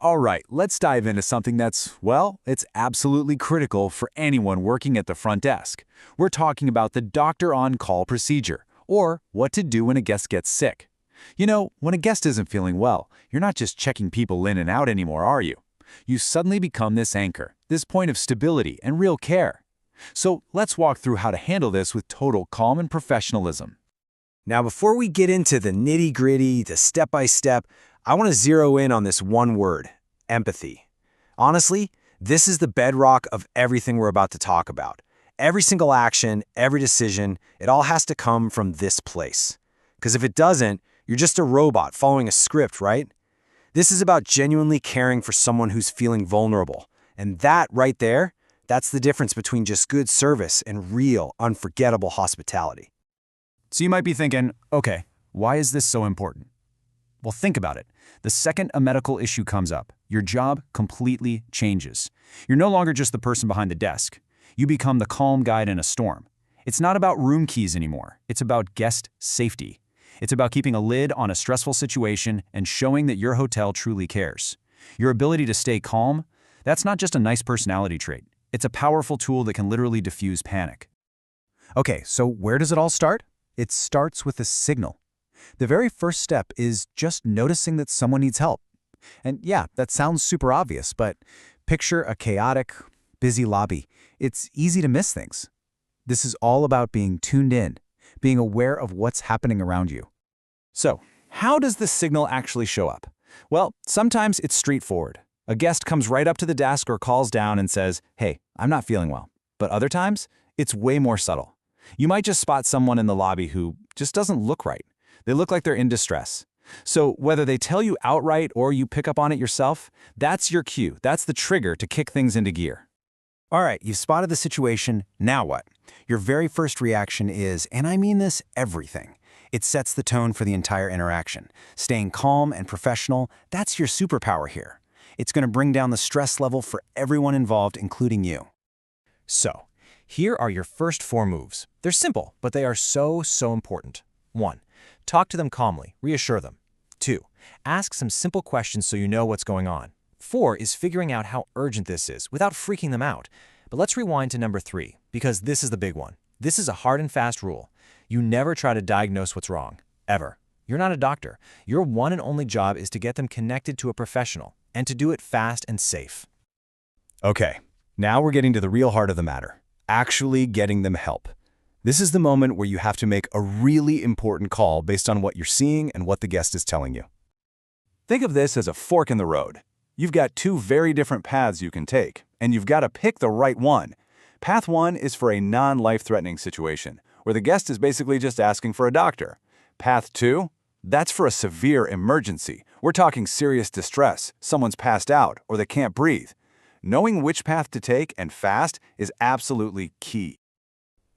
All right, let's dive into something that's, well, it's absolutely critical for anyone working at the front desk. We're talking about the doctor on-call procedure, or what to do when a guest gets sick. You know, when a guest isn't feeling well, you're not just checking people in and out anymore, are you? You suddenly become this anchor, this point of stability and real care. So let's walk through how to handle this with total calm and professionalism. Now, before we get into the nitty-gritty, the step-by-step, I want to zero in on this one word, empathy. Honestly, this is the bedrock of everything we're about to talk about. Every single action, every decision, it all has to come from this place. Because if it doesn't, you're just a robot following a script, right? This is about genuinely caring for someone who's feeling vulnerable. And that right there, that's the difference between just good service and real, unforgettable hospitality. So you might be thinking, okay, why is this so important? Well, think about it. The second a medical issue comes up, your job completely changes. You're no longer just the person behind the desk. You become the calm guide in a storm. It's not about room keys anymore. It's about guest safety. It's about keeping a lid on a stressful situation and showing that your hotel truly cares. Your ability to stay calm, that's not just a nice personality trait. It's a powerful tool that can literally diffuse panic. Okay, so where does it all start? It starts with a signal. The very first step is just noticing that someone needs help. And yeah, that sounds super obvious, but picture a chaotic, busy lobby. It's easy to miss things. This is all about being tuned in, being aware of what's happening around you. So, how does this signal actually show up? Well, sometimes it's straightforward. A guest comes right up to the desk or calls down and says, "Hey, I'm not feeling well." But other times, it's way more subtle. You might just spot someone in the lobby who just doesn't look right. They look like they're in distress. So whether they tell you outright or you pick up on it yourself, that's your cue. That's the trigger to kick things into gear. All right, you've spotted the situation, now what? Your very first reaction is, and I mean this, everything. It sets the tone for the entire interaction. Staying calm and professional, that's your superpower here. It's going to bring down the stress level for everyone involved, including you. So, here are your first 4 moves. They're simple, but they are so important. 1. Talk to them calmly, reassure them. 2. Ask some simple questions so you know what's going on. 4 is figuring out how urgent this is without freaking them out. But let's rewind to number 3, because this is the big one. This is a hard and fast rule. You never try to diagnose what's wrong, ever. You're not a doctor. Your one and only job is to get them connected to a professional, and to do it fast and safe. Okay, now we're getting to the real heart of the matter. Actually getting them help. This is the moment where you have to make a really important call based on what you're seeing and what the guest is telling you. Think of this as a fork in the road. You've got 2 very different paths you can take, and you've got to pick the right one. Path 1 is for a non-life-threatening situation, where the guest is basically just asking for a doctor. Path 2? That's for a severe emergency. We're talking serious distress, someone's passed out, or they can't breathe. Knowing which path to take and fast is absolutely key.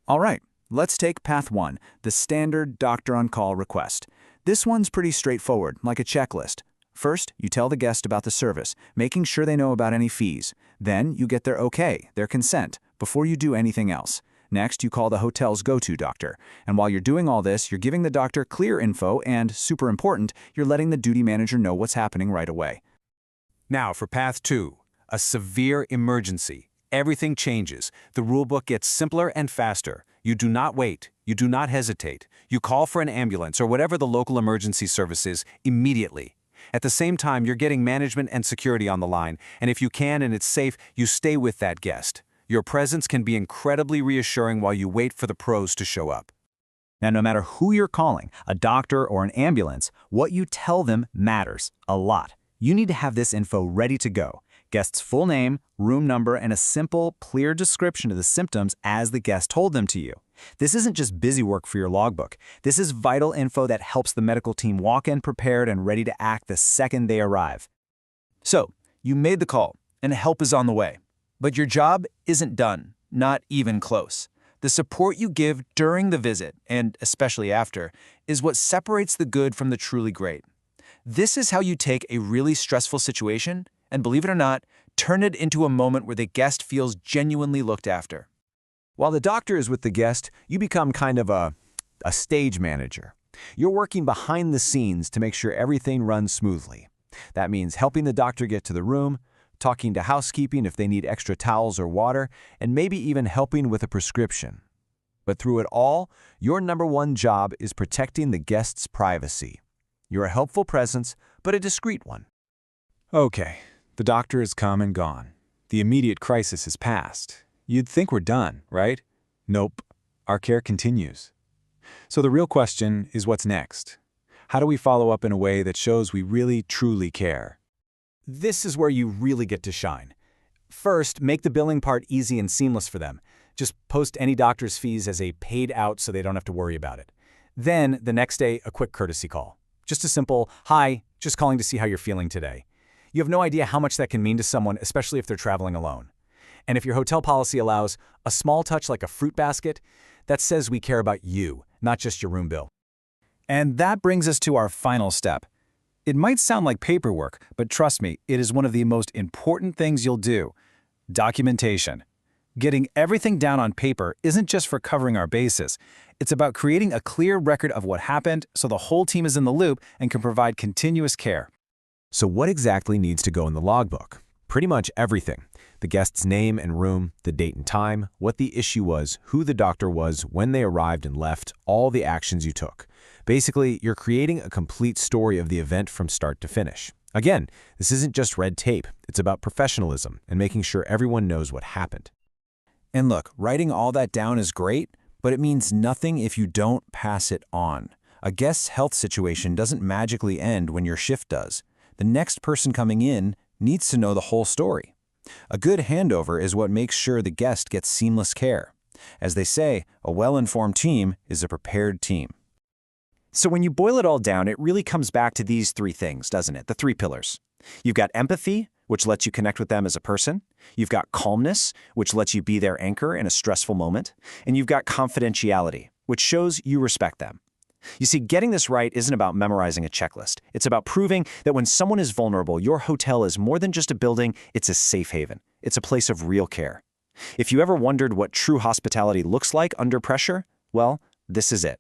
All right, let's take path 1, the standard doctor on-call request. This one's pretty straightforward, like a checklist. First, you tell the guest about the service, making sure they know about any fees. Then, you get their okay, their consent, before you do anything else. Next, you call the hotel's go-to doctor. And while you're doing all this, you're giving the doctor clear info and, super important, you're letting the duty manager know what's happening right away. Now for path 2, a severe emergency. Everything changes. The rulebook gets simpler and faster. You do not wait. You do not hesitate. You call for an ambulance or whatever the local emergency service is immediately. At the same time, you're getting management and security on the line, and if you can and it's safe, you stay with that guest. Your presence can be incredibly reassuring while you wait for the pros to show up. Now, no matter who you're calling, a doctor or an ambulance, what you tell them matters a lot. You need to have this info ready to go. Guest's full name, room number, and a simple, clear description of the symptoms as the guest told them to you. This isn't just busy work for your logbook. This is vital info that helps the medical team walk in prepared and ready to act the second they arrive. So, you made the call, and help is on the way. But your job isn't done, not even close. The support you give during the visit, and especially after, is what separates the good from the truly great. This is how you take a really stressful situation and, believe it or not, turn it into a moment where the guest feels genuinely looked after. While the doctor is with the guest, you become kind of a stage manager. You're working behind the scenes to make sure everything runs smoothly. That means helping the doctor get to the room, talking to housekeeping if they need extra towels or water, and maybe even helping with a prescription. But through it all, your #1 job is protecting the guest's privacy. You're a helpful presence, but a discreet one. Okay, the doctor has come and gone. The immediate crisis has passed. You'd think we're done, right? Nope. Our care continues. So the real question is what's next? How do we follow up in a way that shows we really, truly care? This is where you really get to shine. First, make the billing part easy and seamless for them. Just post any doctor's fees as a paid out so they don't have to worry about it. Then, the next day, a quick courtesy call. Just a simple, "Hi, just calling to see how you're feeling today." You have no idea how much that can mean to someone, especially if they're traveling alone. And if your hotel policy allows a small touch like a fruit basket, that says we care about you, not just your room bill. And that brings us to our final step. It might sound like paperwork, but trust me, it is one of the most important things you'll do. Documentation. Getting everything down on paper isn't just for covering our bases. It's about creating a clear record of what happened so the whole team is in the loop and can provide continuous care. So what exactly needs to go in the logbook? Pretty much everything. The guest's name and room, the date and time, what the issue was, who the doctor was, when they arrived and left, all the actions you took. Basically, you're creating a complete story of the event from start to finish. Again, this isn't just red tape. It's about professionalism and making sure everyone knows what happened. And look, writing all that down is great, but it means nothing if you don't pass it on. A guest's health situation doesn't magically end when your shift does. The next person coming in needs to know the whole story. A good handover is what makes sure the guest gets seamless care. As they say, a well-informed team is a prepared team. So when you boil it all down, it really comes back to these three things, doesn't it? The three pillars. You've got empathy, which lets you connect with them as a person. You've got calmness, which lets you be their anchor in a stressful moment. And you've got confidentiality, which shows you respect them. You see, getting this right isn't about memorizing a checklist. It's about proving that when someone is vulnerable, your hotel is more than just a building, it's a safe haven. It's a place of real care. If you ever wondered what true hospitality looks like under pressure, well, this is it.